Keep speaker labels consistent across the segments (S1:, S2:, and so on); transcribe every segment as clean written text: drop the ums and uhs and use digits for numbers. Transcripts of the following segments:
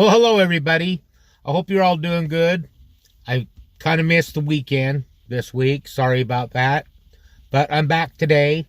S1: Well, hello, everybody. I hope you're all doing good. I kind of missed the weekend this week. Sorry about that. But I'm back today,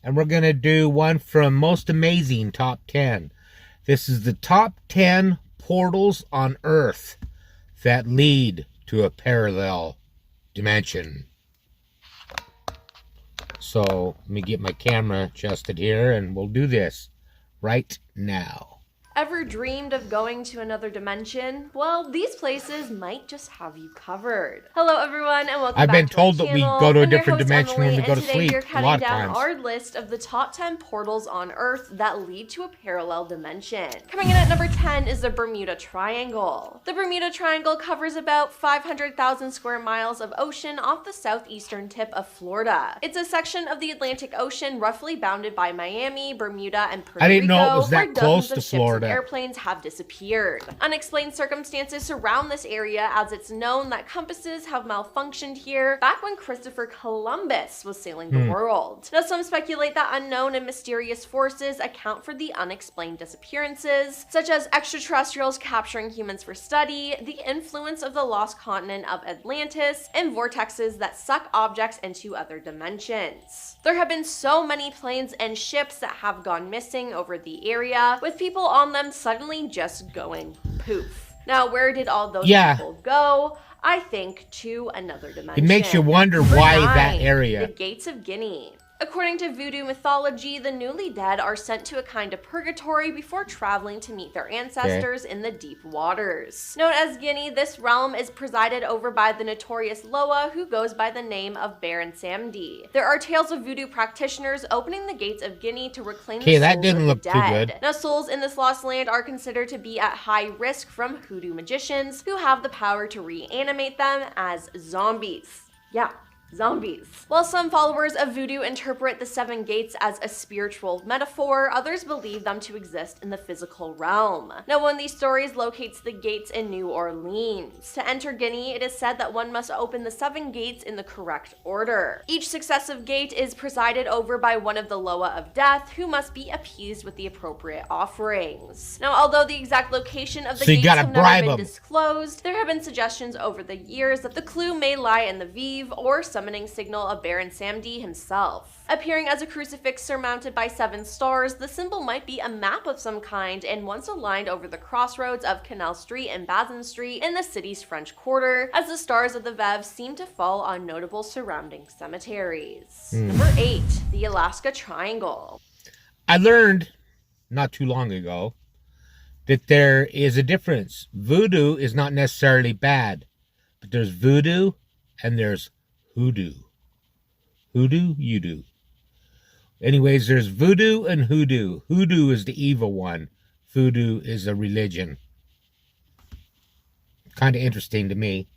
S1: and we're going to do one from Most Amazing Top 10. This is the top 10 portals on Earth that lead to a parallel dimension. So let me get my camera adjusted here, and we'll do this right now.
S2: Ever dreamed of going to another dimension? Well, these places might just have you covered. Hello everyone and welcome back to
S1: I've been told that we go to a different dimension when we go to sleep a lot of times.
S2: Today we're counting down our list of the top 10 portals on Earth that lead to a parallel dimension. Coming in at number 10 is the Bermuda Triangle. The Bermuda Triangle covers about 500,000 square miles of ocean off the southeastern tip of Florida. It's a section of the Atlantic Ocean roughly bounded by Miami, Bermuda, and Puerto Rico.
S1: I didn't know it was that close to Florida.
S2: Airplanes have disappeared. Unexplained circumstances surround this area, as it's known that compasses have malfunctioned here back when Christopher Columbus was sailing the world. Now, some speculate that unknown and mysterious forces account for the unexplained disappearances, such as extraterrestrials capturing humans for study, the influence of the lost continent of Atlantis, and vortexes that suck objects into other dimensions. There have been so many planes and ships that have gone missing over the area, with people on them suddenly just going poof. Now, where did all those people go? I think to another dimension.
S1: It makes you wonder why that area.
S2: The Gates of Guinea. According to voodoo mythology, the newly dead are sent to a kind of purgatory before traveling to meet their ancestors in the deep waters. Known as Guinea, this realm is presided over by the notorious Loa, who goes by the name of Baron Samedi. There are tales of voodoo practitioners opening the Gates of Guinea to reclaim the souls
S1: that didn't
S2: of
S1: look
S2: the
S1: too
S2: dead.
S1: good.
S2: Now, souls in this lost land are considered to be at high risk from hoodoo magicians who have the power to reanimate them as zombies. Yeah. Zombies. While some followers of voodoo interpret the seven gates as a spiritual metaphor, others believe them to exist in the physical realm. Now, one of these stories locates the gates in New Orleans. To enter Guinea, it is said that one must open the seven gates in the correct order. Each successive gate is presided over by one of the Loa of Death, who must be appeased with the appropriate offerings. Now, although the exact location of the gates have never been disclosed, there have been suggestions over the years that the clue may lie in the Vive or summoning signal of Baron Samedi himself. Appearing as a crucifix surmounted by 7 stars, the symbol might be a map of some kind and once aligned over the crossroads of Canal Street and Bazin Street in the city's French Quarter, as the stars of the Veve seem to fall on notable surrounding cemeteries. Number 8, the Alaska Triangle.
S1: I learned not too long ago that there is a difference. Voodoo is not necessarily bad, but there's voodoo and there's hoodoo. Hoodoo, you do. Anyways, there's voodoo and hoodoo. Hoodoo is the evil one. Voodoo is a religion. Kind of interesting to me.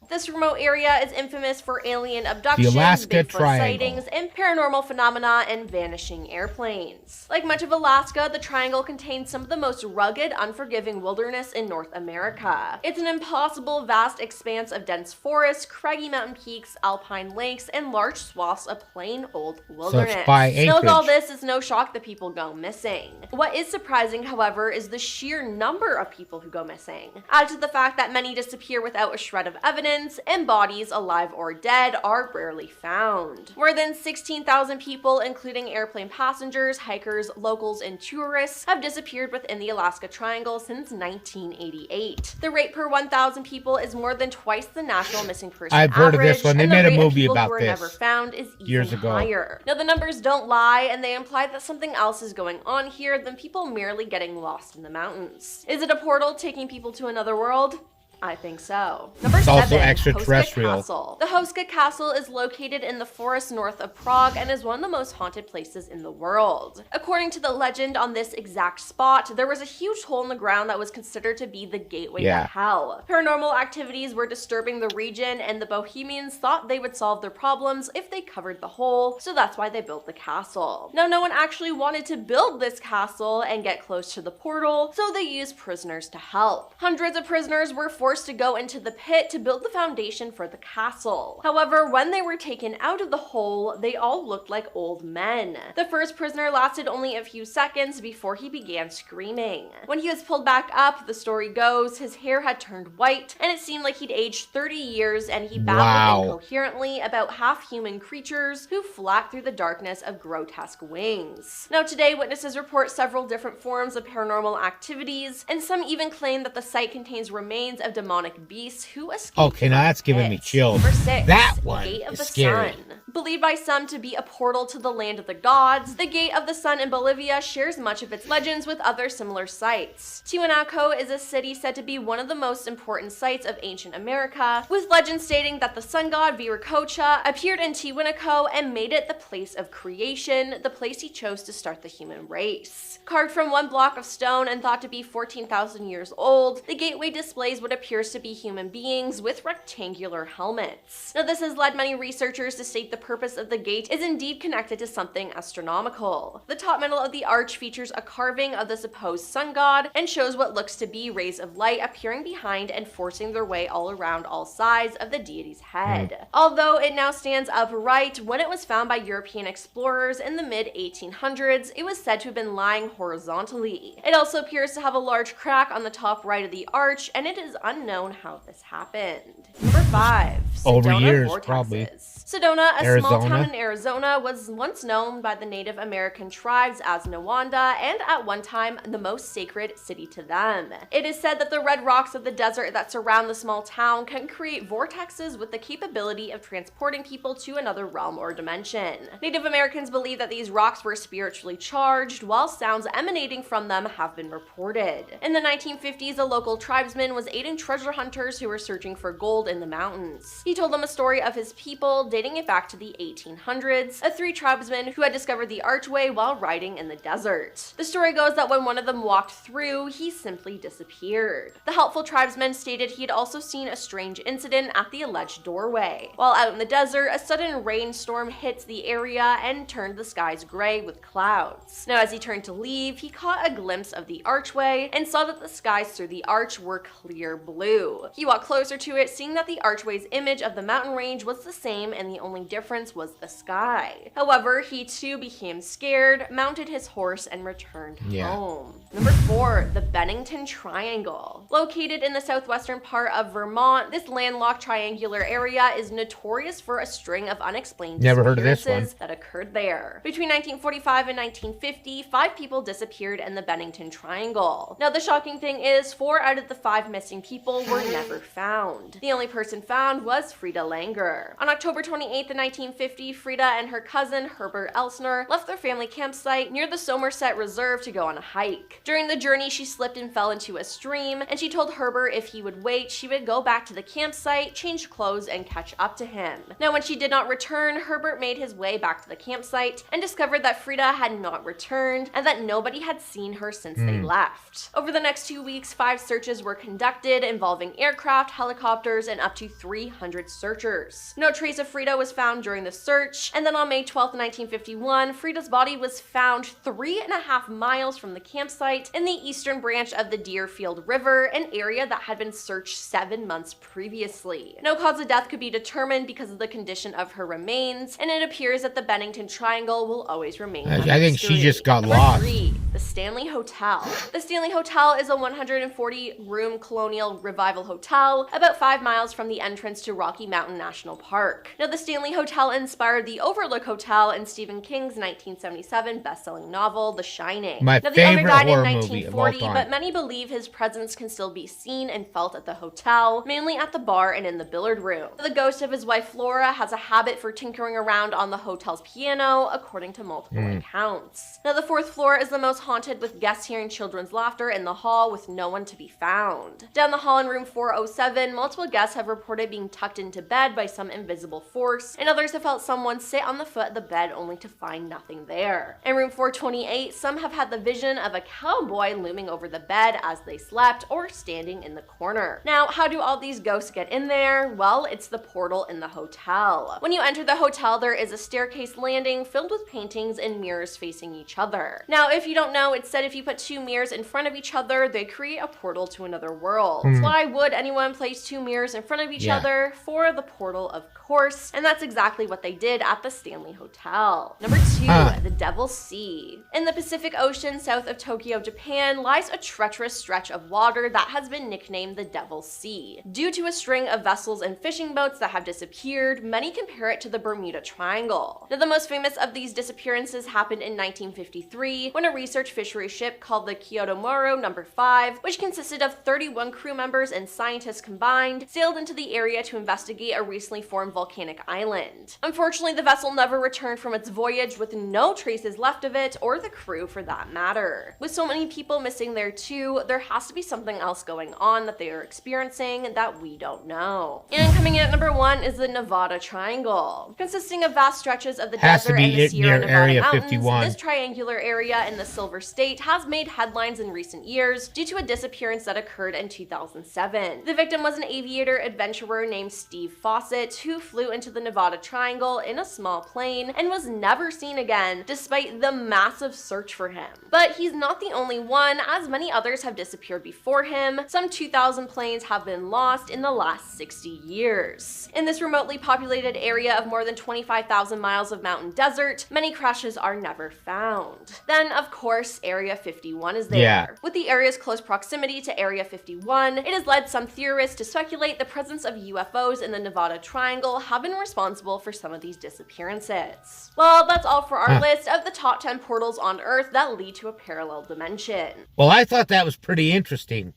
S2: This remote area is infamous for alien abductions,
S1: the Alaska
S2: Bigfoot
S1: Triangle.
S2: sightings, and paranormal phenomena and vanishing airplanes. Like much of Alaska, the Triangle contains some of the most rugged, unforgiving wilderness in North America. It's an impossible, vast expanse of dense forests, craggy mountain peaks, alpine lakes, and large swaths of plain old wilderness.
S1: So it's by acreage.
S2: Now, with all this, it's no shock that people go missing. What is surprising, however, is the sheer number of people who go missing. Add to the fact that many disappear without a shred of evidence, and bodies, alive or dead, are rarely found. More than 16,000 people, including airplane passengers, hikers, locals, and tourists, have disappeared within the Alaska Triangle since 1988. The rate per 1,000 people is more than twice the national missing person average.
S1: I've heard of this one. They made a movie about this
S2: never found is
S1: years
S2: even
S1: ago.
S2: higher. Now, the numbers don't lie, and they imply that something else is going on here than people merely getting lost in the mountains. Is it a portal taking people to another world? I think so. Number 7,
S1: also extraterrestrial.
S2: Hoska Castle. The Hoska Castle is located in the forest north of Prague and is one of the most haunted places in the world. According to the legend, on this exact spot, there was a huge hole in the ground that was considered to be the gateway to hell. Paranormal activities were disturbing the region, and the Bohemians thought they would solve their problems if they covered the hole, so that's why they built the castle. Now, no one actually wanted to build this castle and get close to the portal, so they used prisoners to help. Hundreds of prisoners were forced forced to go into the pit to build the foundation for the castle. However, when they were taken out of the hole, they all looked like old men. The first prisoner lasted only a few seconds before he began screaming. When he was pulled back up, the story goes, his hair had turned white, and it seemed like he'd aged 30 years, and he babbled incoherently about half-human creatures who flapped through the darkness of grotesque wings. Now today, witnesses report several different forms of paranormal activities, and some even claim that the site contains remains of demonic beasts who escaped.
S1: Okay, now that's giving me chills.
S2: Number 6,
S1: that one
S2: Gate of
S1: is
S2: the
S1: scary.
S2: Sun. Believed by some to be a portal to the land of the gods, the Gate of the Sun in Bolivia shares much of its legends with other similar sites. Tiwanaku is a city said to be one of the most important sites of ancient America, with legends stating that the sun god Viracocha appeared in Tiwanaku and made it the place of creation, the place he chose to start the human race. Carved from one block of stone and thought to be 14,000 years old, the gateway displays what appears to be human beings with rectangular helmets. Now this has led many researchers to state the purpose of the gate is indeed connected to something astronomical. The top middle of the arch features a carving of the supposed sun god and shows what looks to be rays of light appearing behind and forcing their way all around all sides of the deity's head. Although it now stands upright, when it was found by European explorers in the mid-1800s, it was said to have been lying horizontally. It also appears to have a large crack on the top right of the arch, and it is unknown how this happened. Number 5.
S1: Over
S2: Sedona
S1: years,
S2: vortexes.
S1: probably.
S2: Sedona, a small
S1: Arizona.
S2: town in Arizona, was once known by the Native American tribes as Nawanda, and at one time the most sacred city to them. It is said that the red rocks of the desert that surround the small town can create vortexes with the capability of transporting people to another realm or dimension. Native Americans believe that these rocks were spiritually charged, while sounds emanating from them have been reported. In the 1950s, a local tribesman was aiding treasure hunters who were searching for gold in the mountains. He told them a story of his people dating it back to the 1800s, of 3 tribesmen who had discovered the archway while riding in the desert. The story goes that when one of them walked through, he simply disappeared. The helpful tribesman stated he had also seen a strange incident at the alleged doorway. While out in the desert, a sudden rainstorm hits the area and turned the skies gray with clouds. Now as he turned to leave, he caught a glimpse of the archway and saw that the skies through the arch were clear blue. He walked closer to it, seeing that the archway's image of the mountain range was the same and the only difference was the sky. However, he too became scared, mounted his horse, and returned home. Number 4. The Bennington Triangle. Located in the southwestern part of Vermont, this landlocked triangular area is notorious for a string of unexplained disappearances that occurred there. Between 1945 and 1950, 5 people disappeared in the Bennington Triangle. Now the shocking thing is, 4 out of the 5 missing people were never found. The only person found was Frida Langer. On October 28th, 1950, Frida and her cousin Herbert Elsner left their family campsite near the Somerset Reserve to go on a hike. During the journey, she slipped and fell into a stream, and she told Herbert if he would wait, she would go back to the campsite, change clothes, and catch up to him. Now when she did not return, Herbert made his way back to the campsite and discovered that Frida had not returned and that nobody had seen her since they left. Over the next 2 weeks, 5 searches were conducted involving aircraft, helicopters, and up to 300 searchers. No trace of Frida was found during the search, and then on May 12, 1951, Frida's body was found 3.5 miles from the campsite in the eastern branch of the Deerfield River, an area that had been searched 7 months previously. No cause of death could be determined because of the condition of her remains, and it appears that the Bennington Triangle will always remain a mystery.
S1: I think she just got
S2: Number
S1: lost.
S2: 3. The Stanley Hotel. The Stanley Hotel is a 140-room colonial revival hotel about 5 miles from the entrance to Rocky Mountain National Park. Now, the Stanley Hotel inspired the Overlook Hotel in Stephen King's 1977 best-selling novel, The Shining.
S1: My
S2: now, the owner
S1: favorite
S2: died in
S1: horror movie of all
S2: 1940,
S1: time.
S2: but many believe his presence can still be seen and felt at the hotel, mainly at the bar and in the billiard room. The ghost of his wife Flora has a habit for tinkering around on the hotel's piano, according to multiple accounts. Now, the 4th floor is the most haunted, with guests hearing children's laughter in the hall with no one to be found. Down the hall in room 407, multiple guests have reported being tucked into bed by some invisible force, and others have felt someone sit on the foot of the bed only to find nothing there. In room 428, some have had the vision of a cowboy looming over the bed as they slept or standing in the corner. Now, how do all these ghosts get in there? Well, it's the portal in the hotel. When you enter the hotel, there is a staircase landing filled with paintings and mirrors facing each other. Now, if you don't know know, it said if you put two mirrors in front of each other, they create a portal to another world. Why would anyone place two mirrors in front of each other? For the portal, of course. And that's exactly what they did at the Stanley Hotel. Number 2, the Devil's Sea. In the Pacific Ocean south of Tokyo, Japan, lies a treacherous stretch of water that has been nicknamed the Devil's Sea. Due to a string of vessels and fishing boats that have disappeared, many compare it to the Bermuda Triangle. Now, the most famous of these disappearances happened in 1953 when a research fishery ship called the Kyotomoro No. 5, which consisted of 31 crew members and scientists combined, sailed into the area to investigate a recently formed volcanic island. Unfortunately, the vessel never returned from its voyage with no traces left of it, or the crew for that matter. With so many people missing there too, there has to be something else going on that they are experiencing that we don't know. And coming in at number 1 is the Nevada Triangle. Consisting of vast stretches of the desert and the Sierra Nevada mountains, this triangular area in the Silver State has made headlines in recent years due to a disappearance that occurred in 2007. The victim was an aviator adventurer named Steve Fawcett who flew into the Nevada Triangle in a small plane and was never seen again despite the massive search for him. But he's not the only one, as many others have disappeared before him. Some 2,000 planes have been lost in the last 60 years. In this remotely populated area of more than 25,000 miles of mountain desert, many crashes are never found. Then, of course, Area 51 is there. With the area's close proximity to Area 51, it has led some theorists to speculate the presence of UFOs in the Nevada Triangle have been responsible for some of these disappearances. Well, that's all for our list of the top 10 portals on Earth that lead to a parallel dimension.
S1: Well, I thought that was pretty interesting.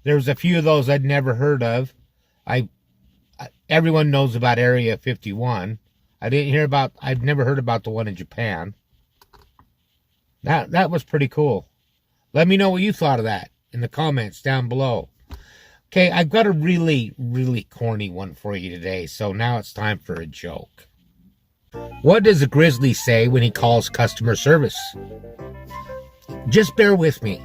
S1: There's a few of those I'd never heard of. Everyone knows about Area 51. I'd never heard about the one in Japan. That was pretty cool. Let me know what you thought of that in the comments down below. Okay, I've got a really, really corny one for you today, so now it's time for a joke. What does a grizzly say when he calls customer service? Just bear with me.